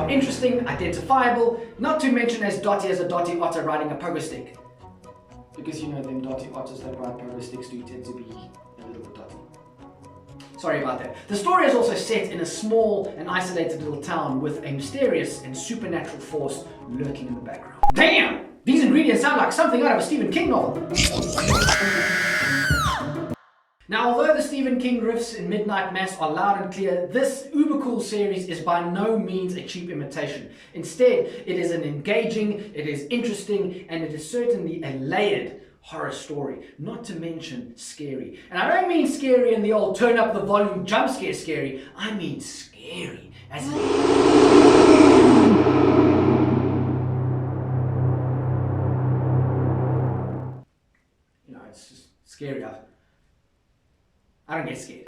are interesting, identifiable, not to mention as dotty as a dotty otter riding a pogo stick. Because you know them dotty otters that ride pogo sticks do tend to be a little bit dotty. Sorry about that. The story is also set in a small and isolated little town with a mysterious and supernatural force lurking in the background. Damn! These ingredients sound like something out of a Stephen King novel. Now, although the Stephen King riffs in Midnight Mass are loud and clear, this uber cool series is by no means a cheap imitation. Instead, it is an engaging, it is interesting, and it is certainly a layered horror story, not to mention scary. And I don't mean scary in the old turn up the volume jump scare scary, I mean scary as in... You know, it's just scary. I don't get scared.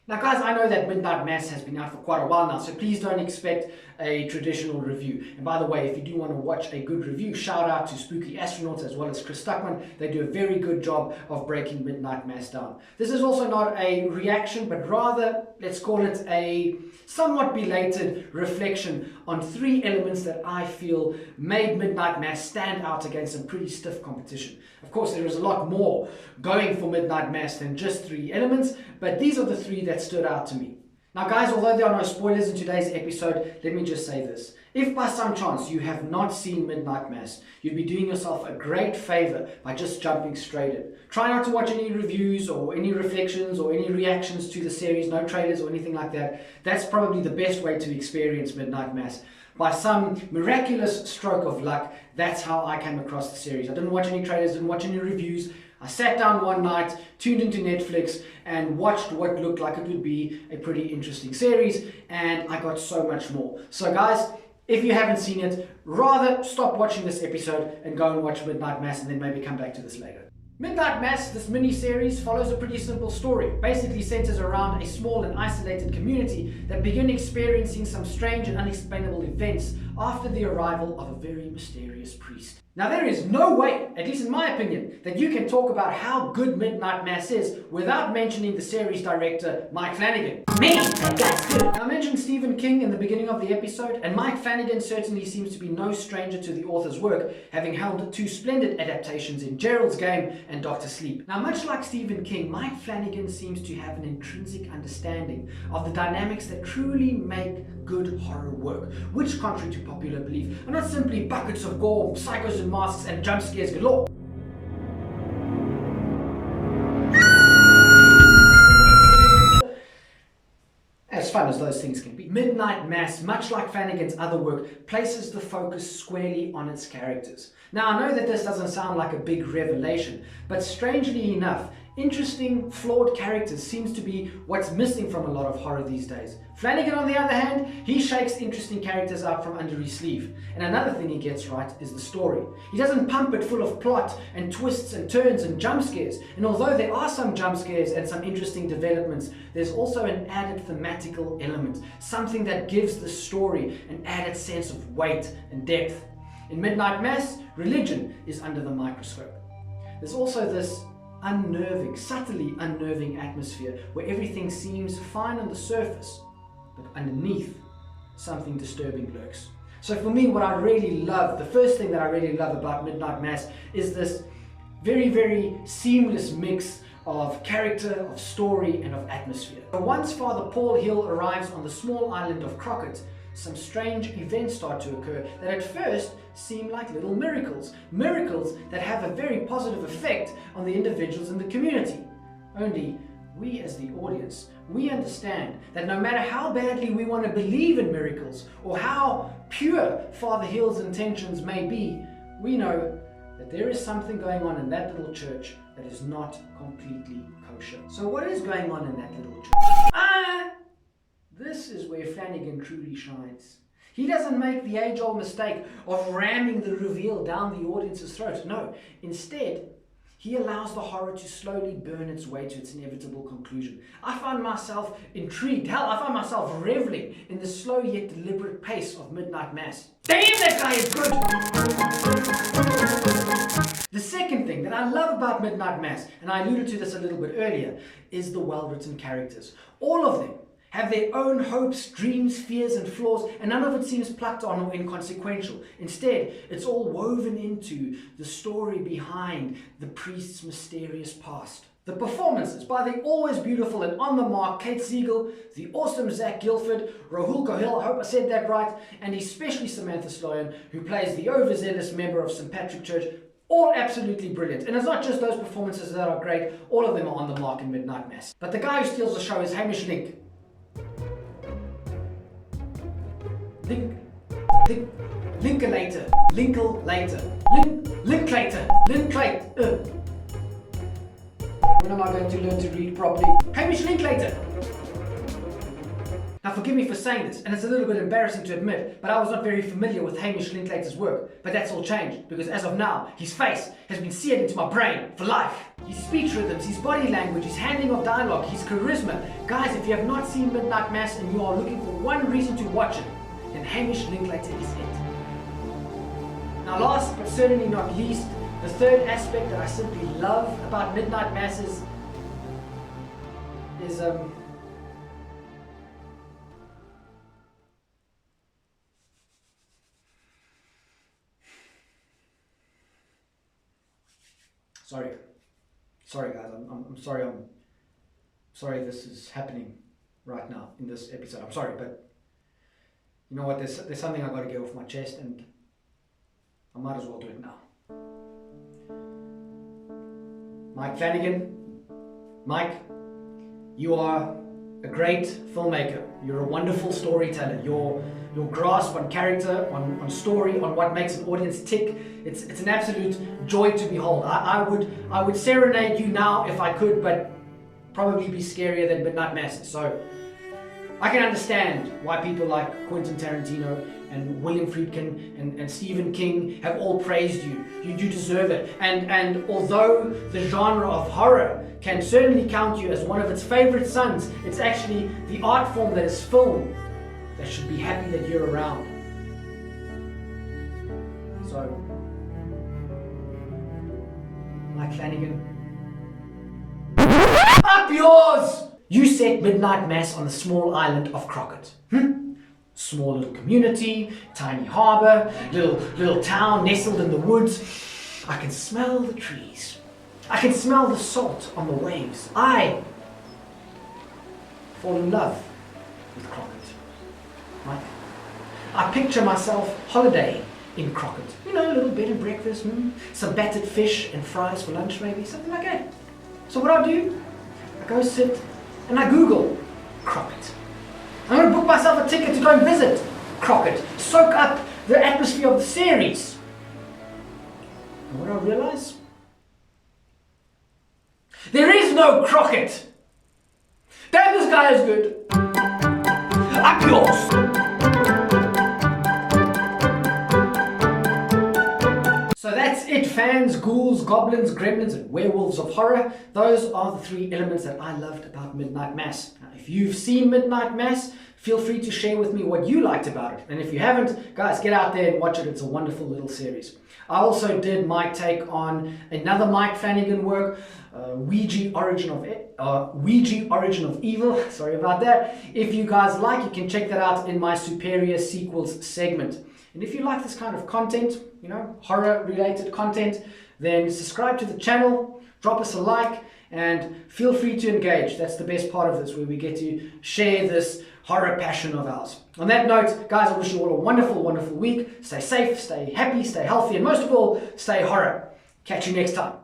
Now guys, I know that Midnight Mass has been out for quite a while now, so please don't expect a traditional review. And by the way, if you do want to watch a good review, shout out to Spooky Astronauts as well as Chris Stuckman. They do a very good job of breaking Midnight Mass down. This is also not a reaction, but rather, let's call it a somewhat belated reflection on 3 elements that I feel made Midnight Mass stand out against some pretty stiff competition. Of course, there is a lot more going for Midnight Mass than just 3 elements, but these are the 3 that stood out to me. Now guys, although there are no spoilers in today's episode, let me just say this. If by some chance you have not seen Midnight Mass, you'd be doing yourself a great favor by just jumping straight in. Try not to watch any reviews or any reflections or any reactions to the series, no trailers or anything like that. That's probably the best way to experience Midnight Mass. By some miraculous stroke of luck, that's how I came across the series. I didn't watch any trailers, didn't watch any reviews. I sat down one night, tuned into Netflix, and watched what looked like it would be a pretty interesting series, and I got so much more. So guys, if you haven't seen it, rather stop watching this episode and go and watch Midnight Mass and then maybe come back to this later. Midnight Mass, this mini-series, follows a pretty simple story. Basically centers around a small and isolated community that begin experiencing some strange and unexplainable events after the arrival of a very mysterious priest. Now there is no way, at least in my opinion, that you can talk about how good Midnight Mass is without mentioning the series director, Mike Flanagan. Man, that guy's good! Now, I mentioned Stephen King in the beginning of the episode, and Mike Flanagan certainly seems to be no stranger to the author's work, having helmed 2 splendid adaptations in Geralds Game and Dr. Sleep. Now, much like Stephen King, Mike Flanagan seems to have an intrinsic understanding of the dynamics that truly make good horror work, which, contrary to popular belief, are not simply buckets of gore, psychos and masks, and jump scares galore. As fun as those things can be. Midnight Mass, much like Flanagan's other work, places the focus squarely on its characters. Now, I know that this doesn't sound like a big revelation, but strangely enough, interesting, flawed characters seems to be what's missing from a lot of horror these days. Flanagan, on the other hand, he shakes interesting characters out from under his sleeve. And another thing he gets right is the story. He doesn't pump it full of plot and twists and turns and jump scares. And although there are some jump scares and some interesting developments, there's also an added thematical element, something that gives the story an added sense of weight and depth. In Midnight Mass, religion is under the microscope. There's also this unnerving, subtly unnerving atmosphere where everything seems fine on the surface, but underneath, something disturbing lurks. So for me, what I really love, the first thing that I really love about Midnight Mass is this very, very seamless mix of character, of story, and of atmosphere. But once Father Paul Hill arrives on the small island of Crockett, some strange events start to occur that at first seem like little miracles. Miracles that have a very positive effect on the individuals in the community. Only we as the audience, we understand that no matter how badly we want to believe in miracles or how pure Father Hill's intentions may be, we know that there is something going on in that little church that is not completely kosher. So what is going on in that little church? This is where Flanagan truly shines. He doesn't make the age-old mistake of ramming the reveal down the audience's throat. No, instead, he allows the horror to slowly burn its way to its inevitable conclusion. I find myself intrigued. Hell, I find myself reveling in the slow yet deliberate pace of Midnight Mass. Damn, that guy is good! The second thing that I love about Midnight Mass, and I alluded to this a little bit earlier, is the well-written characters. All of them have their own hopes, dreams, fears, and flaws, and none of it seems plucked on or inconsequential. Instead, it's all woven into the story behind the priest's mysterious past. The performances by the always beautiful and on the mark Kate Siegel, the awesome Zgilfrd, Rohul Kohli, I hope I said that right, and especially Samantha Sloyan, who plays the overzealous member of St. Patrick Church, all absolutely brilliant. And it's not just those performances that are great, all of them are on the mark in Midnight Mass. But the guy who steals the show is Hamish Linklater. When am I going to learn to read properly? Hamish Linklater! Now forgive me for saying this, and it's a little bit embarrassing to admit, but I was not very familiar with Hamish Linklater's work. But that's all changed, because as of now, his face has been seared into my brain for life. His speech rhythms, his body language, his handling of dialogue, his charisma. Guys, if you have not seen Midnight Mass and you are looking for one reason to watch it, then Hamish Linklater is it. Now last but certainly not least, the third aspect that I simply love about Midnight Mass is sorry guys, I'm sorry this is happening right now in this episode. I'm sorry, but you know what, there's something I gotta get off my chest, and I might as well do it now. Mike Flanagan, Mike, you are a great filmmaker. You're a wonderful storyteller. Your grasp on character, on story, on what makes an audience tick, it's an absolute joy to behold. I would serenade you now if I could, but probably be scarier than Midnight Mass. So I can understand why people like Quentin Tarantino and William Friedkin and Stephen King have all praised you. You do deserve it. And although the genre of horror can certainly count you as one of its favorite sons, it's actually the art form that is film that should be happy that you're around. So, Mike Flanagan, up yours! You set Midnight Mass on the small island of Crockett. Small little community, tiny harbour, little town nestled in the woods. I can smell the trees. I can smell the salt on the waves. I fall in love with Crockett. Right? I picture myself holidaying in Crockett. You know, a little bed and breakfast, some battered fish and fries for lunch maybe, something like that. So what I do, I go sit and I Google Crockett. I'm going to book myself a ticket to go and visit Crockett, soak up the atmosphere of the series. And what do I realize? There is no Crockett! Damn, this guy is good! Up yours! So that's it, fans, ghouls, goblins, gremlins, and werewolves of horror. Those are the three elements that I loved about Midnight Mass. Now, if you've seen Midnight Mass, feel free to share with me what you liked about it. And if you haven't, guys, get out there and watch it. It's a wonderful little series. I also did my take on another Mike Flanagan work, Ouija Origin of Evil. Sorry about that. If you guys like, you can check that out in my Superior Sequels segment. And if you like this kind of content, you know, horror-related content, then subscribe to the channel, drop us a like, and feel free to engage. That's the best part of this, where we get to share this horror passion of ours. On that note, guys, I wish you all a wonderful, wonderful week. Stay safe, stay happy, stay healthy, and most of all, stay horror. Catch you next time.